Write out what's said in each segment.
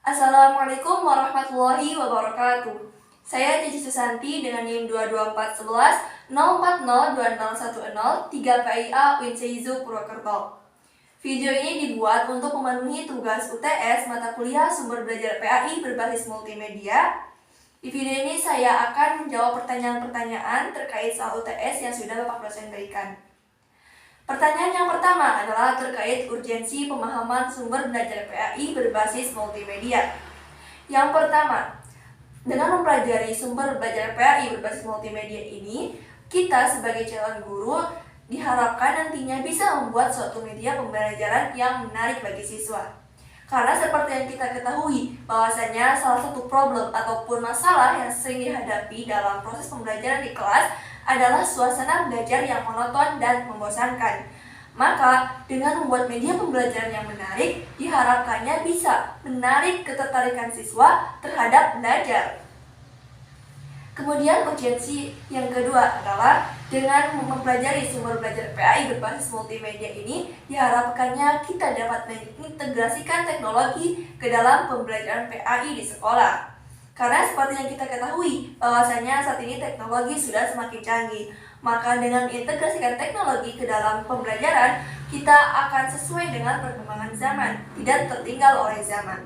Assalamualaikum warahmatullahi wabarakatuh. Saya Cici Susanti dengan NIM 22411 0402010 3PIA Winseizu Purwokerto. Video ini dibuat untuk memenuhi tugas UTS mata kuliah sumber belajar PAI berbasis multimedia. Di video ini saya akan menjawab pertanyaan-pertanyaan terkait soal UTS yang sudah Bapak dosen berikan. Pertanyaan yang pertama adalah terkait urgensi pemahaman sumber belajar PAI berbasis multimedia. Yang pertama, dengan mempelajari sumber belajar PAI berbasis multimedia ini, kita sebagai calon guru diharapkan nantinya bisa membuat suatu media pembelajaran yang menarik bagi siswa. Karena seperti yang kita ketahui, bahwasanya salah satu problem ataupun masalah yang sering dihadapi dalam proses pembelajaran di kelas adalah suasana belajar yang monoton dan membosankan. Maka, dengan membuat media pembelajaran yang menarik, diharapkannya bisa menarik ketertarikan siswa terhadap belajar. Kemudian urgensi yang kedua adalah dengan mempelajari sumber belajar PAI berbasis multimedia ini, diharapkannya kita dapat mengintegrasikan teknologi ke dalam pembelajaran PAI di sekolah. Karena seperti yang kita ketahui, bahwasanya saat ini teknologi sudah semakin canggih. Maka dengan mengintegrasikan teknologi ke dalam pembelajaran, kita akan sesuai dengan perkembangan zaman, tidak tertinggal oleh zaman.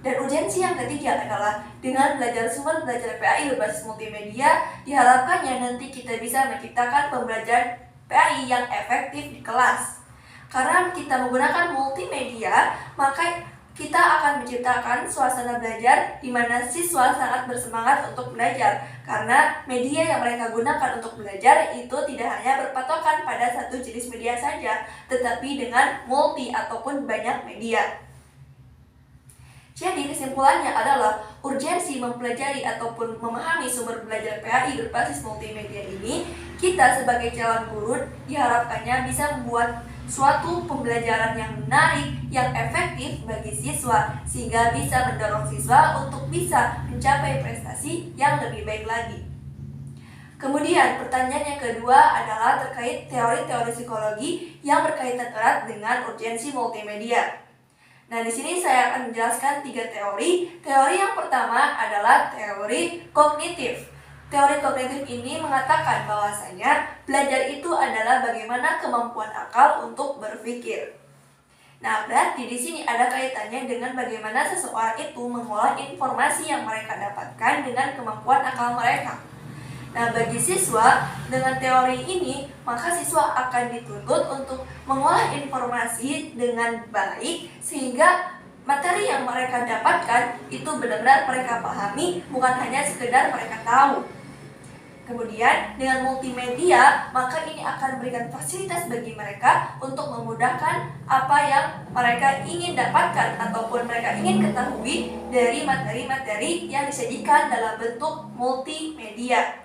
Dan urgensi yang ketiga adalah dengan belajar sumber belajar PAI berbasis multimedia, diharapkannya nanti kita bisa menciptakan pembelajaran PAI yang efektif di kelas. Karena kita menggunakan multimedia, maka kita akan menciptakan suasana belajar di mana siswa sangat bersemangat untuk belajar. Karena media yang mereka gunakan untuk belajar itu tidak hanya berpatokan pada satu jenis media saja, tetapi dengan multi ataupun banyak media. Jadi kesimpulannya adalah urgensi mempelajari ataupun memahami sumber belajar PAI berbasis multimedia ini, kita sebagai calon guru diharapkannya bisa membuat suatu pembelajaran yang menarik, yang efektif bagi siswa, sehingga bisa mendorong siswa untuk bisa mencapai prestasi yang lebih baik lagi. Kemudian pertanyaan yang kedua adalah terkait teori-teori psikologi yang berkaitan erat dengan urgensi multimedia. Nah, di sini saya akan menjelaskan 3 teori. Teori yang pertama adalah teori kognitif. Teori kognitif ini mengatakan bahwasanya belajar itu adalah bagaimana kemampuan akal untuk berpikir. Nah, berarti di sini ada kaitannya dengan bagaimana seseorang itu mengolah informasi yang mereka dapatkan dengan kemampuan akal mereka. Nah, bagi siswa, dengan teori ini, maka siswa akan dituntut untuk mengolah informasi dengan baik, sehingga materi yang mereka dapatkan itu benar-benar mereka pahami, bukan hanya sekedar mereka tahu. Kemudian, dengan multimedia, maka ini akan memberikan fasilitas bagi mereka untuk memudahkan apa yang mereka ingin dapatkan ataupun mereka ingin ketahui dari materi-materi yang disajikan dalam bentuk multimedia.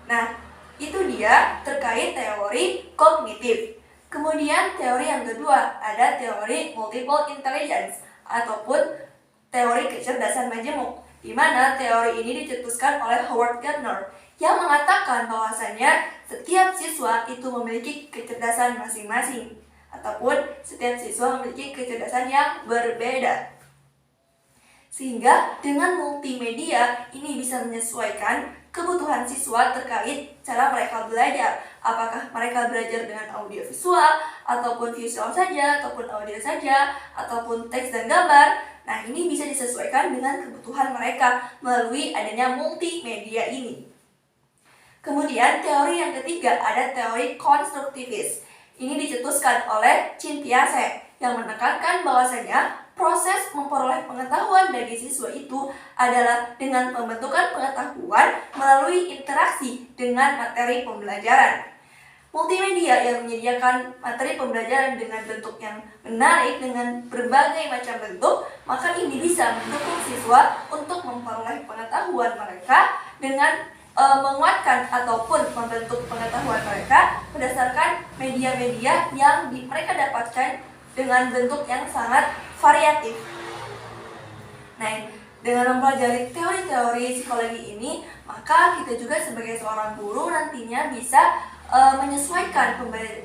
Nah, itu dia terkait teori kognitif. Kemudian teori yang kedua ada teori multiple intelligence ataupun teori kecerdasan majemuk, di mana teori ini dicetuskan oleh Howard Gardner yang mengatakan bahwasanya setiap siswa itu memiliki kecerdasan masing-masing ataupun setiap siswa memiliki kecerdasan yang berbeda. Sehingga dengan multimedia ini bisa menyesuaikan kebutuhan siswa terkait cara mereka belajar. Apakah mereka belajar dengan audio visual, ataupun visual saja, ataupun audio saja, ataupun teks dan gambar. Nah, ini bisa disesuaikan dengan kebutuhan mereka melalui adanya multimedia ini. Kemudian teori yang ketiga ada teori konstruktivis. Ini dicetuskan oleh Cynthia Se yang menekankan bahwasanya proses memperoleh pengetahuan bagi siswa itu adalah dengan pembentukan pengetahuan melalui interaksi dengan materi pembelajaran. Multimedia yang menyediakan materi pembelajaran dengan bentuk yang menarik dengan berbagai macam bentuk, maka ini bisa mendukung siswa untuk memperoleh pengetahuan mereka dengan menguatkan ataupun membentuk pengetahuan mereka berdasarkan media-media yang mereka dapatkan dengan bentuk yang sangat variatif. Nah, dengan mempelajari teori-teori psikologi ini, maka kita juga sebagai seorang guru nantinya bisa menyesuaikan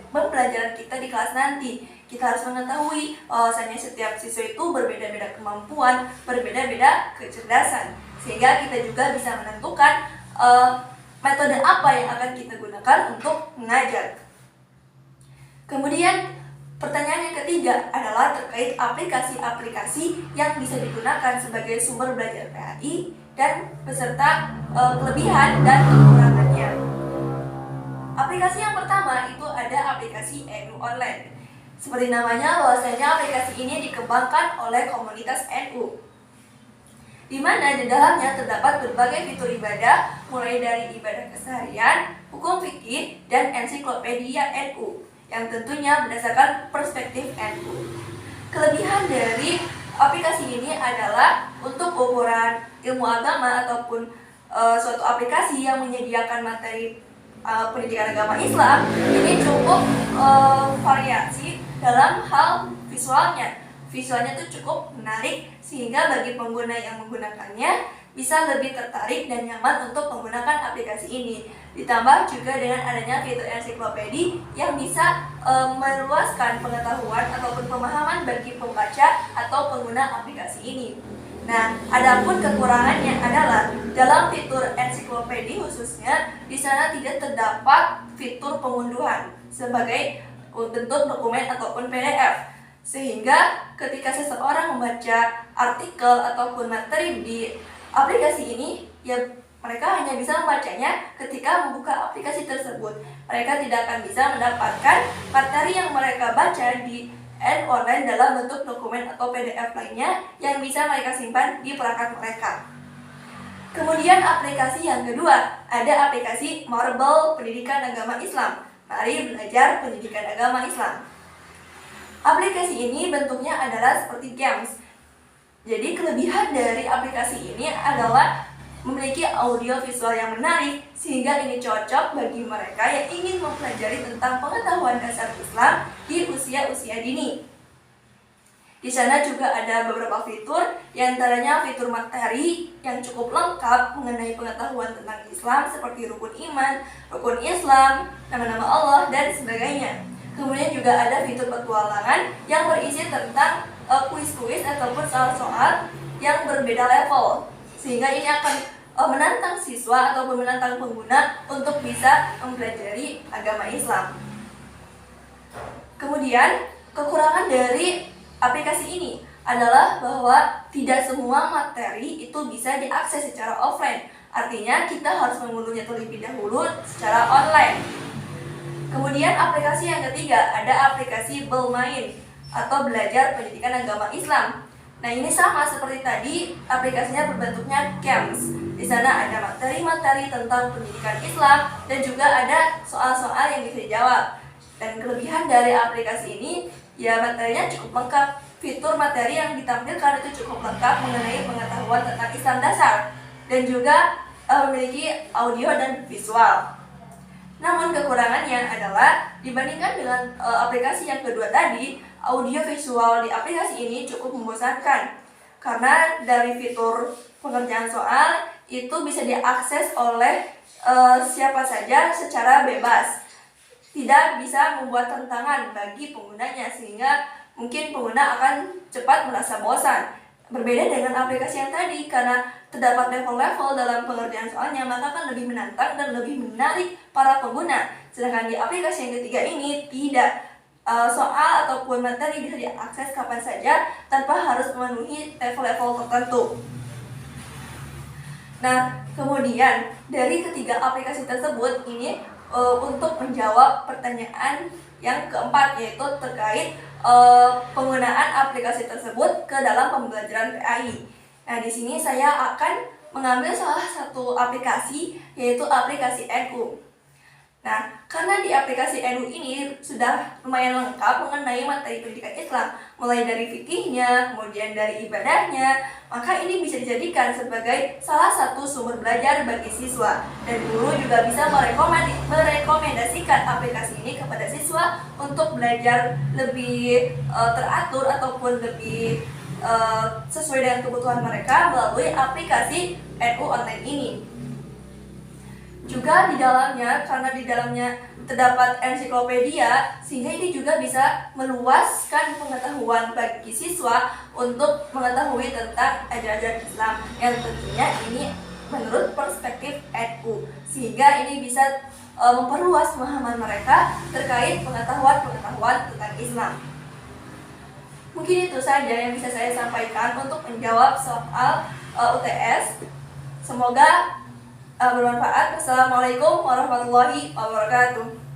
pembelajaran kita di kelas nanti. Kita harus mengetahui bahwasanya setiap siswa itu berbeda-beda kemampuan, berbeda-beda kecerdasan, sehingga kita juga bisa menentukan metode apa yang akan kita gunakan untuk mengajar. Kemudian pertanyaan yang ketiga adalah terkait aplikasi-aplikasi yang bisa digunakan sebagai sumber belajar PAI dan beserta kelebihan dan kekurangannya. Aplikasi yang pertama itu ada aplikasi NU Online. Seperti namanya, bahwasanya aplikasi ini dikembangkan oleh komunitas NU, di mana di dalamnya terdapat berbagai fitur ibadah, mulai dari ibadah keseharian, hukum fikih, dan ensiklopedia NU, yang tentunya berdasarkan perspektif NU. Kelebihan dari aplikasi ini adalah untuk ukuran ilmu agama ataupun suatu aplikasi yang menyediakan materi pendidikan agama Islam ini cukup variasi dalam hal visualnya. Visualnya itu cukup menarik sehingga bagi pengguna yang menggunakannya bisa lebih tertarik dan nyaman untuk menggunakan aplikasi ini. Ditambah juga dengan adanya fitur ensiklopedi yang bisa meluaskan pengetahuan ataupun pemahaman bagi pembaca atau pengguna aplikasi ini. Nah, adapun kekurangannya adalah dalam fitur ensiklopedi khususnya di sana tidak terdapat fitur pengunduhan sebagai bentuk dokumen ataupun PDF. Sehingga ketika seseorang membaca artikel ataupun materi di aplikasi ini, ya mereka hanya bisa membacanya ketika membuka aplikasi tersebut. Mereka tidak akan bisa mendapatkan materi yang mereka baca di online dalam bentuk dokumen atau PDF lainnya yang bisa mereka simpan di perangkat mereka. Kemudian aplikasi yang kedua, ada aplikasi Marble Pendidikan Agama Islam. Mari belajar pendidikan agama Islam. Aplikasi ini bentuknya adalah seperti games. Jadi kelebihan dari aplikasi ini adalah memiliki audio visual yang menarik, sehingga ini cocok bagi mereka yang ingin mempelajari tentang pengetahuan dasar Islam di usia-usia dini. Di sana juga ada beberapa fitur, diantaranya fitur materi yang cukup lengkap mengenai pengetahuan tentang Islam seperti rukun iman, rukun Islam, nama-nama Allah, dan sebagainya. Kemudian juga ada fitur petualangan yang berisi tentang kuis-kuis ataupun soal-soal yang berbeda level, sehingga ini akan menantang siswa ataupun menantang pengguna untuk bisa mempelajari agama Islam. Kemudian kekurangan dari aplikasi ini adalah bahwa tidak semua materi itu bisa diakses secara offline. Artinya kita harus mengunduhnya terlebih dahulu secara online. Kemudian aplikasi yang ketiga ada aplikasi Belmain atau belajar pendidikan agama Islam. Nah, ini sama seperti tadi, aplikasinya berbentuknya games. Di sana ada materi-materi tentang pendidikan Islam dan juga ada soal-soal yang bisa dijawab. Dan kelebihan dari aplikasi ini, ya materinya cukup lengkap. Fitur materi yang ditampilkan itu cukup lengkap mengenai pengetahuan tentang Islam dasar dan juga memiliki audio dan visual. Namun kekurangannya adalah dibandingkan dengan aplikasi yang kedua tadi, audio visual di aplikasi ini cukup membosankan. Karena dari fitur pengerjaan soal itu bisa diakses oleh siapa saja secara bebas. Tidak bisa membuat tantangan bagi penggunanya sehingga mungkin pengguna akan cepat merasa bosan. Berbeda dengan aplikasi yang tadi, karena terdapat level-level dalam pengerjaan soalnya, maka akan lebih menantang dan lebih menarik para pengguna. Sedangkan di aplikasi yang ketiga ini tidak, soal ataupun materi bisa diakses kapan saja tanpa harus memenuhi level-level tertentu. Nah, kemudian dari ketiga aplikasi tersebut ini untuk menjawab pertanyaan yang keempat, yaitu terkait penggunaan aplikasi tersebut ke dalam pembelajaran PAI. Nah, di sini saya akan mengambil salah satu aplikasi, yaitu aplikasi NU. Nah, karena di aplikasi NU ini sudah lumayan lengkap mengenai materi pendidikan Islam, mulai dari fikihnya, kemudian dari ibadahnya, maka ini bisa dijadikan sebagai salah satu sumber belajar bagi siswa. Dan guru juga bisa merekomendasikan aplikasi ini kepada siswa untuk belajar lebih teratur ataupun lebih sesuai dengan kebutuhan mereka melalui aplikasi NU Online ini. Juga di dalamnya, karena di dalamnya terdapat ensiklopedia, sehingga ini juga bisa meluaskan pengetahuan bagi siswa untuk mengetahui tentang ajaran Islam yang tentunya ini menurut perspektif NU, sehingga ini bisa memperluas pemahaman mereka terkait pengetahuan tentang Islam. Mungkin itu saja yang bisa saya sampaikan untuk menjawab soal UTS. Semoga bermanfaat. Wassalamualaikum warahmatullahi wabarakatuh.